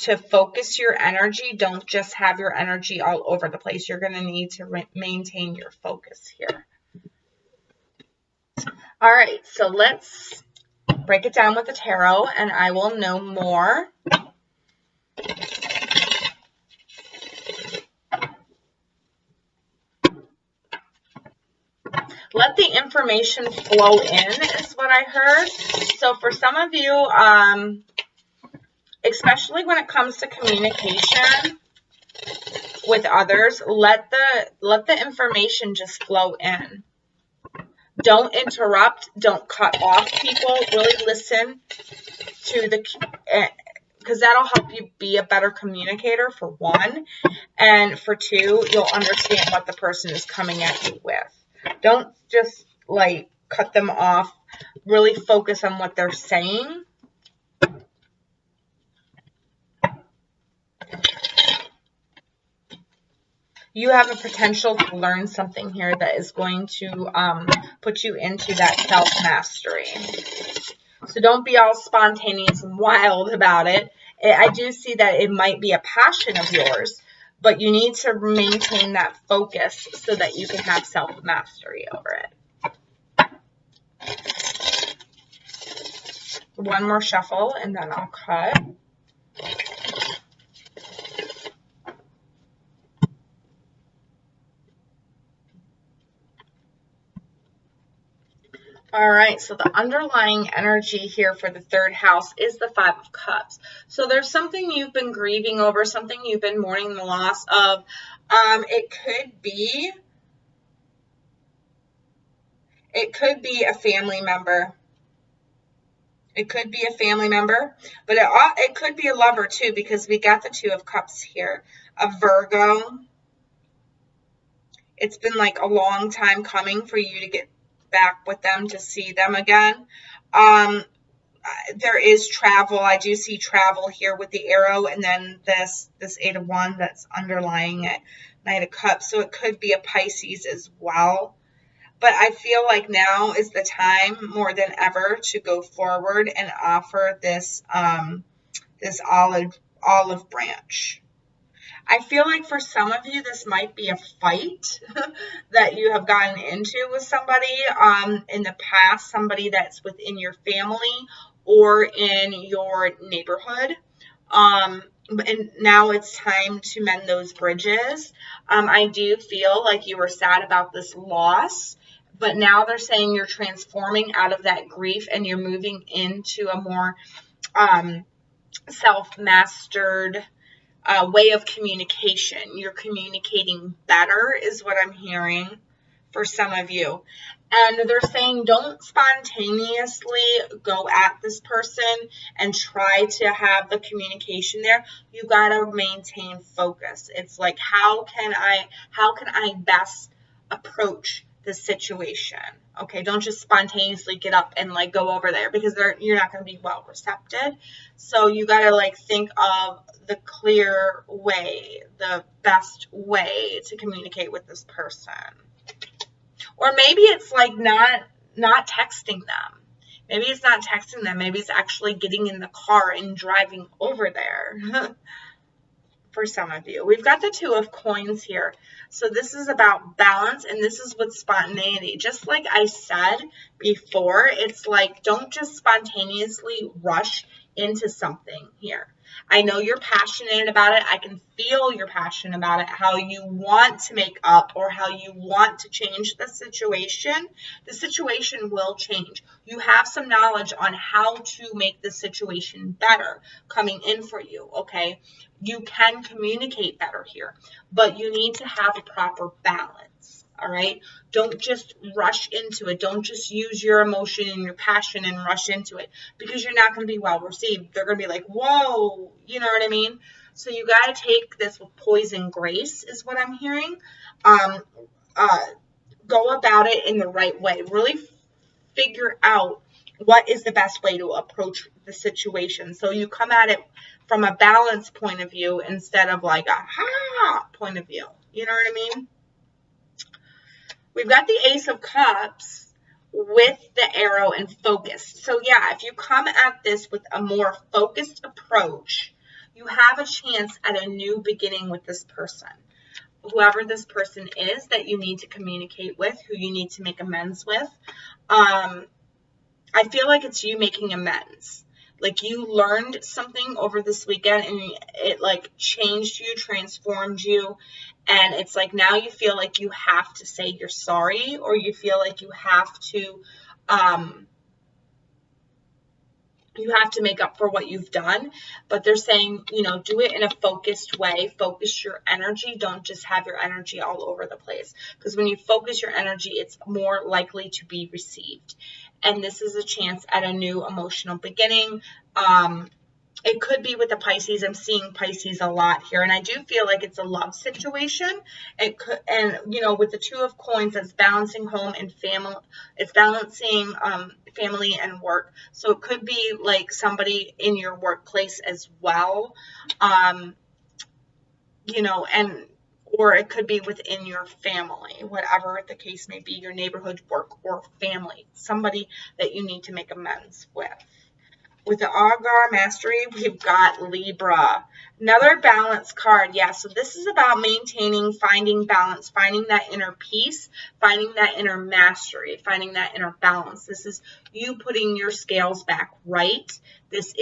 To focus your energy, don't just have your energy all over the place. You're going to need to maintain your focus here. All right, so let's break it down with the tarot, and I will know more. Let the information flow in is what I heard. So for some of you, especially when it comes to communication with others, let the information just flow in. Don't interrupt. Don't cut off people. Really listen to because that'll help you be a better communicator, for one. And for two, you'll understand what the person is coming at you with. Don't just like cut them off. Really focus on what they're saying. You have a potential to learn something here that is going to put you into that self-mastery. So don't be all spontaneous and wild about it. I do see that it might be a passion of yours, but you need to maintain that focus so that you can have self-mastery over it. One more shuffle and then I'll cut. All right, so the underlying energy here for the third house is the Five of Cups. So there's something you've been grieving over, something you've been mourning the loss of. It could be a family member. It could be a family member, but it could be a lover too, because we got the Two of Cups here. A Virgo. It's been like a long time coming for you to get back with them, to see them again. There is travel. I do see travel here with the arrow, and then this Eight of Wands that's underlying it, Knight of Cups. So it could be a Pisces as well. But I feel like now is the time more than ever to go forward and offer this this olive branch. I feel like for some of you, this might be a fight that you have gotten into with somebody in the past, somebody that's within your family or in your neighborhood. And now it's time to mend those bridges. I do feel like you were sad about this loss, but now they're saying you're transforming out of that grief and you're moving into a more self-mastered way of communication. You're communicating better is what I'm hearing for some of you. And they're saying don't spontaneously go at this person and try to have the communication there. You got to maintain focus. It's like, how can I best approach this situation? Okay, don't just spontaneously get up and like go over there, because you're not going to be well recepted. So you got to like think of the clear way, the best way to communicate with this person. Or maybe it's like not texting them. Maybe it's not texting them. Maybe it's actually getting in the car and driving over there. For some of you, we've got the Two of Coins here. So this is about balance, and this is with spontaneity. Just like I said before, it's like don't just spontaneously rush into something here. I know you're passionate about it. I can feel you're passionate about it, how you want to make up or how you want to change the situation. The situation will change. You have some knowledge on how to make the situation better coming in for you, okay? You can communicate better here, but you need to have a proper balance, all right? Don't just rush into it. Don't just use your emotion and your passion and rush into it, because you're not going to be well received. They're going to be like, whoa, you know what I mean? So you got to take this with poise and grace is what I'm hearing. Go about it in the right way. Really figure out what is the best way to approach the situation. So you come at it from a balanced point of view instead of like a ha point of view. You know what I mean? We've got the Ace of Cups with the arrow and focus. So yeah, if you come at this with a more focused approach, you have a chance at a new beginning with this person. Whoever this person is that you need to communicate with, who you need to make amends with. I feel like it's you making amends. Like you learned something over this weekend and it like changed you, transformed you. And it's like now you feel like you have to say you're sorry, or you feel like you have to make up for what you've done. But they're saying, you know, do it in a focused way. Focus your energy. Don't just have your energy all over the place. Because when you focus your energy, it's more likely to be received. And this is a chance at a new emotional beginning. It could be with the Pisces. I'm seeing Pisces a lot here, and I do feel like it's a love situation. It could, and you know, with the Two of Coins, that's balancing home and family. It's balancing family and work. So it could be like somebody in your workplace as well. You know, or it could be within your family, whatever the case may be, your neighborhood, work, or family, somebody that you need to make amends with. with the Agar Mastery, we've got Libra. Another balance card. Yeah, so this is about maintaining, finding balance, finding that inner peace, finding that inner mastery, finding that inner balance. This is you putting your scales back right. This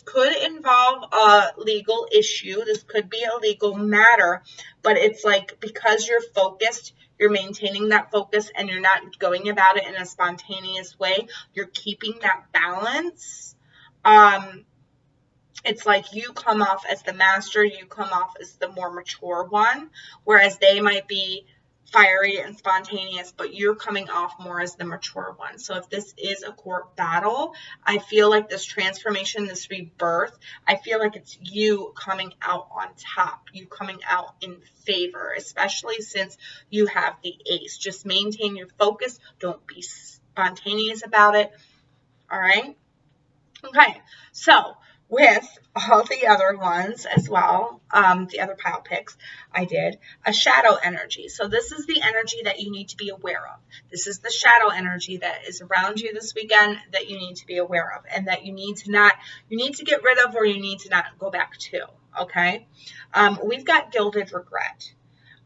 could involve a legal issue. This could be a legal matter, but it's like because you're focused, you're maintaining that focus and you're not going about it in a spontaneous way. You're keeping that balance. It's like you come off as the master, you come off as the more mature one, whereas they might be fiery and spontaneous, but you're coming off more as the mature one. So if this is a court battle, I feel like this transformation, this rebirth, I feel like it's you coming out on top, you coming out in favor, especially since you have the ace. Just maintain your focus. Don't be spontaneous about it. All right. Okay. So with all the other ones as well, the other pile picks I did, a shadow energy. So this is the energy that you need to be aware of. This is the shadow energy that is around you this weekend that you need to be aware of and that you need to get rid of or you need to not go back to, okay? We've got gilded regret.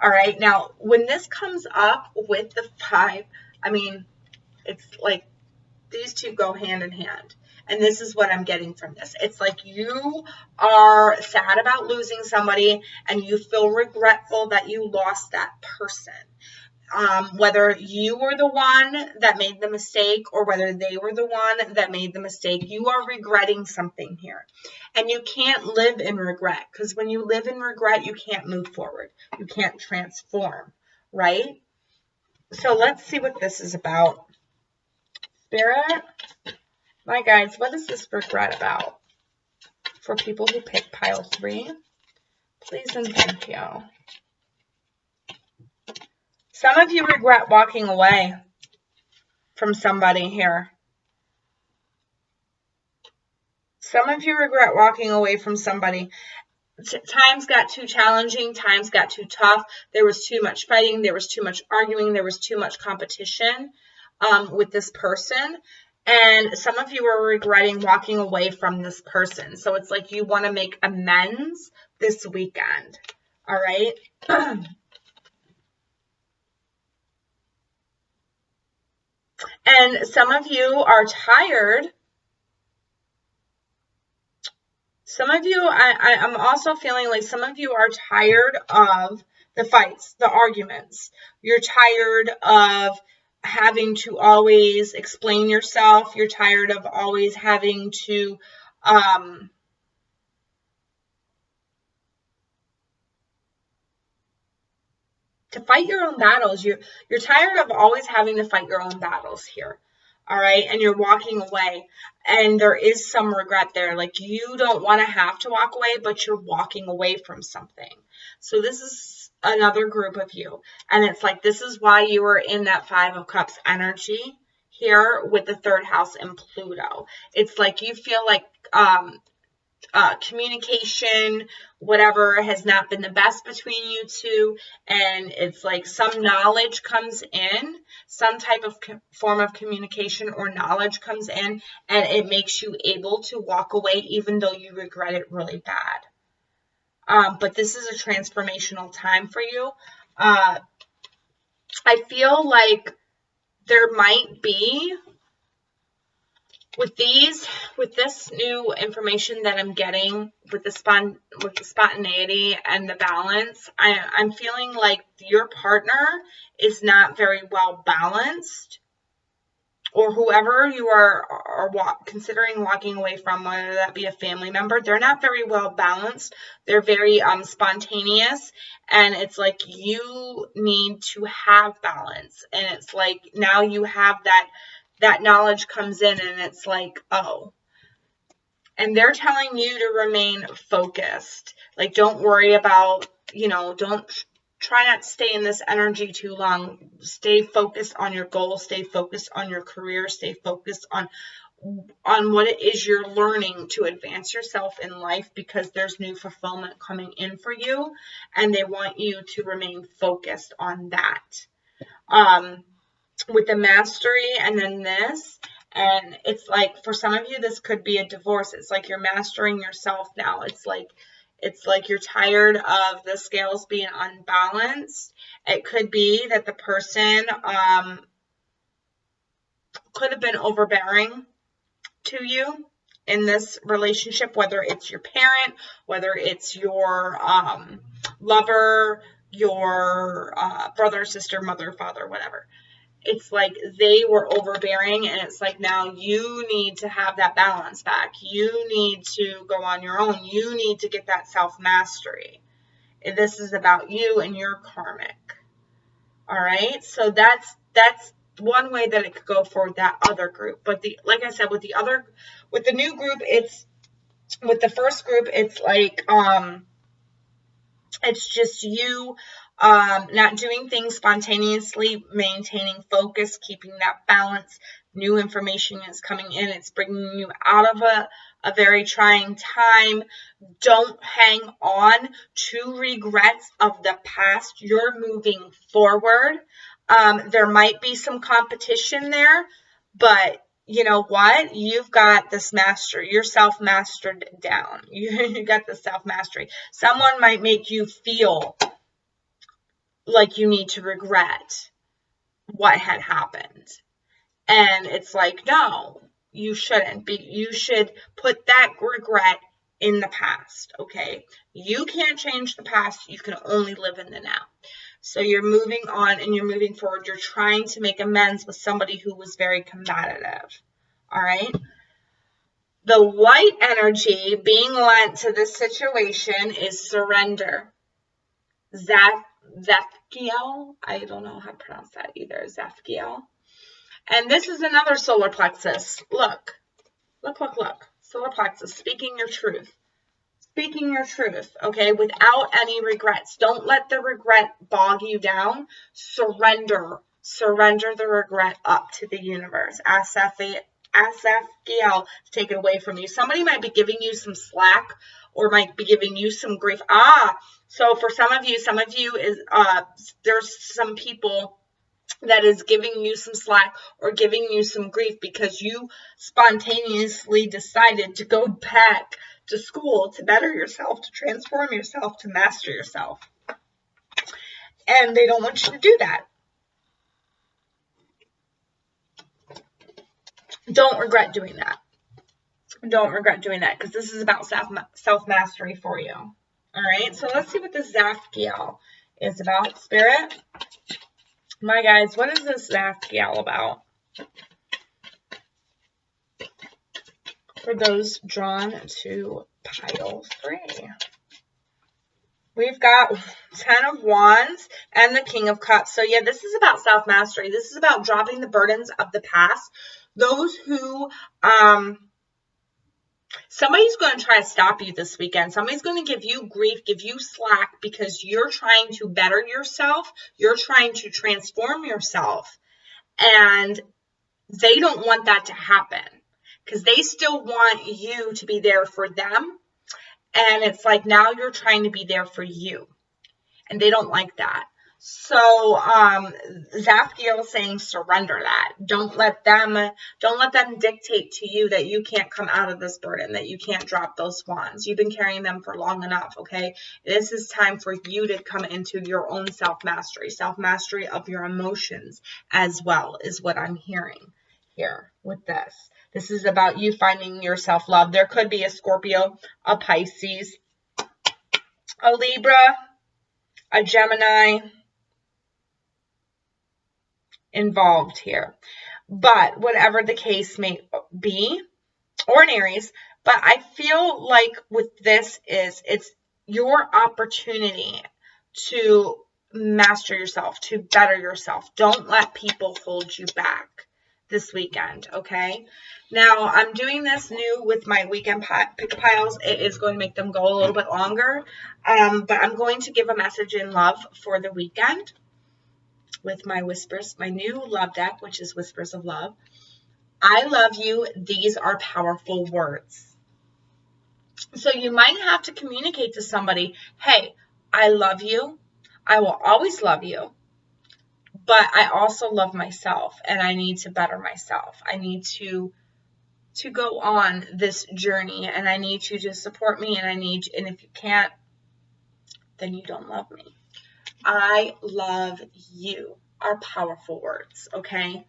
All right, now when this comes up with the 5, I mean, it's like these two go hand in hand. And this is what I'm getting from this. It's like you are sad about losing somebody and you feel regretful that you lost that person. Whether you were the one that made the mistake or whether they were the one that made the mistake, you are regretting something here. And you can't live in regret because when you live in regret, you can't move forward. You can't transform, right? So let's see what this is about. Spirit. My guides, what is this regret about? For people who pick pile 3, please and thank you. Some of you regret walking away from somebody here. Some of you regret walking away from somebody. Times got too challenging. Times got too tough. There was too much fighting. There was too much arguing. There was too much competition with this person. And some of you are regretting walking away from this person. So it's like you want to make amends this weekend. All right. And some of you are tired. Some of you, I'm also feeling like some of you are tired of the fights, the arguments. You're tired of having to always explain yourself. You're tired of always having to fight your own battles. You're tired of always having to fight your own battles here. All right. And you're walking away and there is some regret there. Like you don't want to have to walk away, but you're walking away from something. So this is another group of you. And it's like, this is why you were in that 5 of Cups energy here with the 3rd house and Pluto. It's like you feel like, communication, whatever, has not been the best between you two, and it's like some knowledge comes in, some type of form of communication or knowledge comes in, and it makes you able to walk away even though you regret it really bad. But this is a transformational time for you. I feel like there might be with this new information that I'm getting with the spontaneity and the balance, I'm feeling like your partner is not very well balanced, or whoever you are considering walking away from, whether that be a family member, they're not very well balanced. They're very spontaneous, and it's like you need to have balance, and it's like now you have that knowledge comes in and it's like, oh, and they're telling you to remain focused. Like, don't worry about, don't try not to stay in this energy too long. Stay focused on your goals, stay focused on your career, stay focused on what it is you're learning to advance yourself in life, because there's new fulfillment coming in for you and they want you to remain focused on that. With the mastery and then this, And it's like, for some of you, this could be a divorce. It's like you're mastering yourself now. It's like you're tired of the scales being unbalanced. It could be that the person could have been overbearing to you in this relationship, whether it's your parent, whether it's your lover, your brother, sister, mother, father, whatever. It's like they were overbearing, and it's like now you need to have that balance back. You need to go on your own. You need to get that self-mastery. This is about you and your karmic. All right? So that's one way that it could go for that other group. But like I said, with the new group, with the first group, it's like it's just you not doing things spontaneously, maintaining focus, keeping that balance. New information is coming in. It's bringing you out of a very trying time. Don't hang on to regrets of the past. You're moving forward. There might be some competition there, but you know what? You've got this mastery. You're self-mastered down. You got the self-mastery. Someone might make you feel like you need to regret what had happened. And it's like, no, you shouldn't be. You should put that regret in the past, okay? You can't change the past. You can only live in the now. So you're moving on and you're moving forward. You're trying to make amends with somebody who was very combative. All right? The light energy being lent to this situation is surrender. Racquel, I don't know how to pronounce that either. Racquel. And this is another solar plexus. Look. Solar plexus, speaking your truth. Speaking your truth, okay, without any regrets. Don't let the regret bog you down. Surrender the regret up to the universe. Ask Racquel to take it away from you. Somebody might be giving you some slack or might be giving you some grief. So for some of you is there's some people that is giving you some slack or giving you some grief because you spontaneously decided to go back to school to better yourself, to transform yourself, to master yourself. And they don't want you to do that. Don't regret doing that. Don't regret doing that because this is about self-mastery for you. All right, so let's see what this Racquel is about. Spirit, my guys, what is this Racquel about? For those drawn to pile 3. We've got 10 of Wands and the King of Cups. So yeah, this is about self-mastery. This is about dropping the burdens of the past. Those who, somebody's going to try to stop you this weekend. Somebody's going to give you grief, give you slack because you're trying to better yourself. You're trying to transform yourself. And they don't want that to happen because they still want you to be there for them. And it's like now you're trying to be there for you. And they don't like that. So Racquel is saying surrender that. Don't let them dictate to you that you can't come out of this burden, that you can't drop those wands. You've been carrying them for long enough, okay? This is time for you to come into your own self-mastery of your emotions as well, is what I'm hearing here with this. This is about you finding your self-love. There could be a Scorpio, a Pisces, a Libra, a Gemini involved here. But whatever the case may be, or an Aries, but I feel like with this it's your opportunity to master yourself, to better yourself. Don't let people hold you back this weekend, okay? Now, I'm doing this new with my weekend pick piles. It is going to make them go a little bit longer, but I'm going to give a message in love for the weekend with my whispers, my new love deck, which is Whispers of Love. I love you. These are powerful words. So you might have to communicate to somebody, hey, I love you. I will always love you. but I also love myself, and I need to better myself. I need to go on this journey, and I need you to support me, and if you can't, then you don't love me. I love you are powerful words, okay?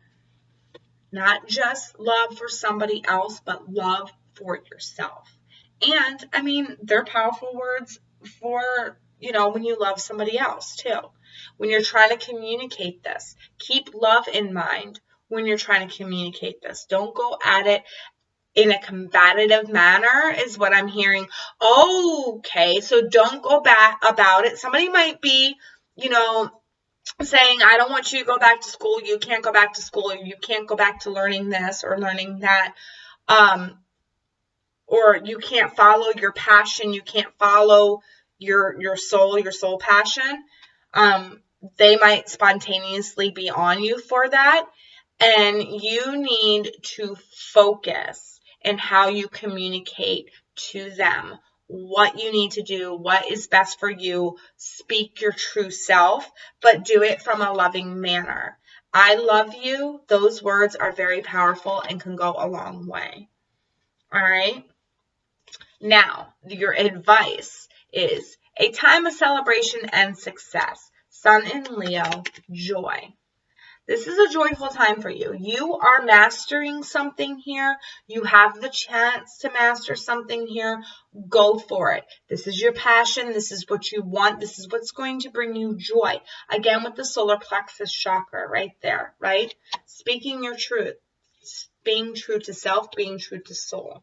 Not just love for somebody else, but love for yourself. And I mean, they're powerful words for, when you love somebody else too. When you're trying to communicate this, keep love in mind when you're trying to communicate this. Don't go at it in a combative manner is what I'm hearing. Okay, so don't go back about it. Somebody might be, saying, I don't want you to go back to school. You can't go back to school. Or you can't go back to learning this or learning that. Or you can't follow your passion. You can't follow your soul passion. They might spontaneously be on you for that. And you need to focus in how you communicate to them, what you need to do, what is best for you. Speak your true self, but do it from a loving manner. I love you. Those words are very powerful and can go a long way. All right. Now, your advice is a time of celebration and success. Sun in Leo, joy. This is a joyful time for you. You are mastering something here. You have the chance to master something here. Go for it. This is your passion. This is what you want. This is what's going to bring you joy. Again, with the solar plexus chakra right there, right? Speaking your truth. Being true to self, being true to soul.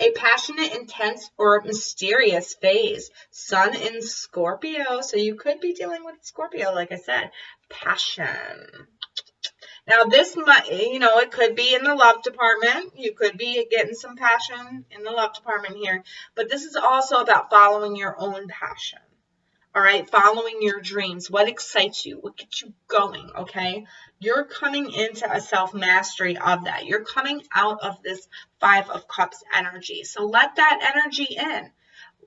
A passionate, intense, or mysterious phase. Sun in Scorpio. So you could be dealing with Scorpio, like I said. Passion. Now, this might, it could be in the love department. You could be getting some passion in the love department here. But this is also about following your own passion. All right? Following your dreams. What excites you? What gets you going? Okay? You're coming into a self-mastery of that. You're coming out of this 5 of Cups energy. So let that energy in.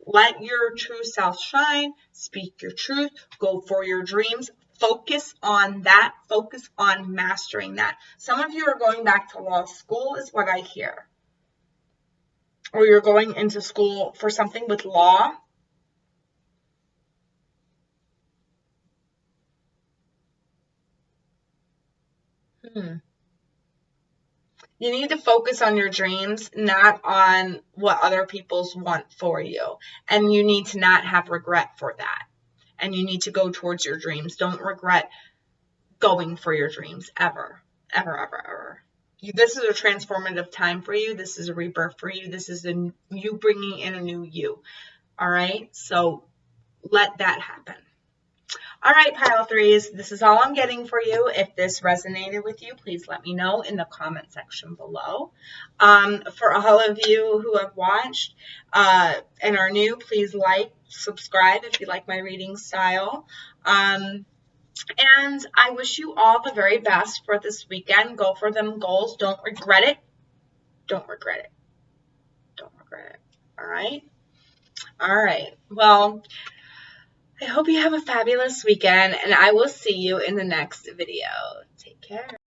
Let your true self shine. Speak your truth. Go for your dreams. Focus on that. Focus on mastering that. Some of you are going back to law school is what I hear. Or you're going into school for something with law. You need to focus on your dreams, not on what other people's want for you. And you need to not have regret for that. And you need to go towards your dreams. Don't regret going for your dreams ever, ever, ever, ever. This is a transformative time for you. This is a rebirth for you. This is you bringing in a new you. All right. So let that happen. All right, pile threes, this is all I'm getting for you. If this resonated with you, please let me know in the comment section below. For all of you who have watched and are new, please like, subscribe if you like my reading style. And I wish you all the very best for this weekend. Go for them goals. Don't regret it. Don't regret it. Don't regret it. All right? All right. Well, I hope you have a fabulous weekend, and I will see you in the next video. Take care.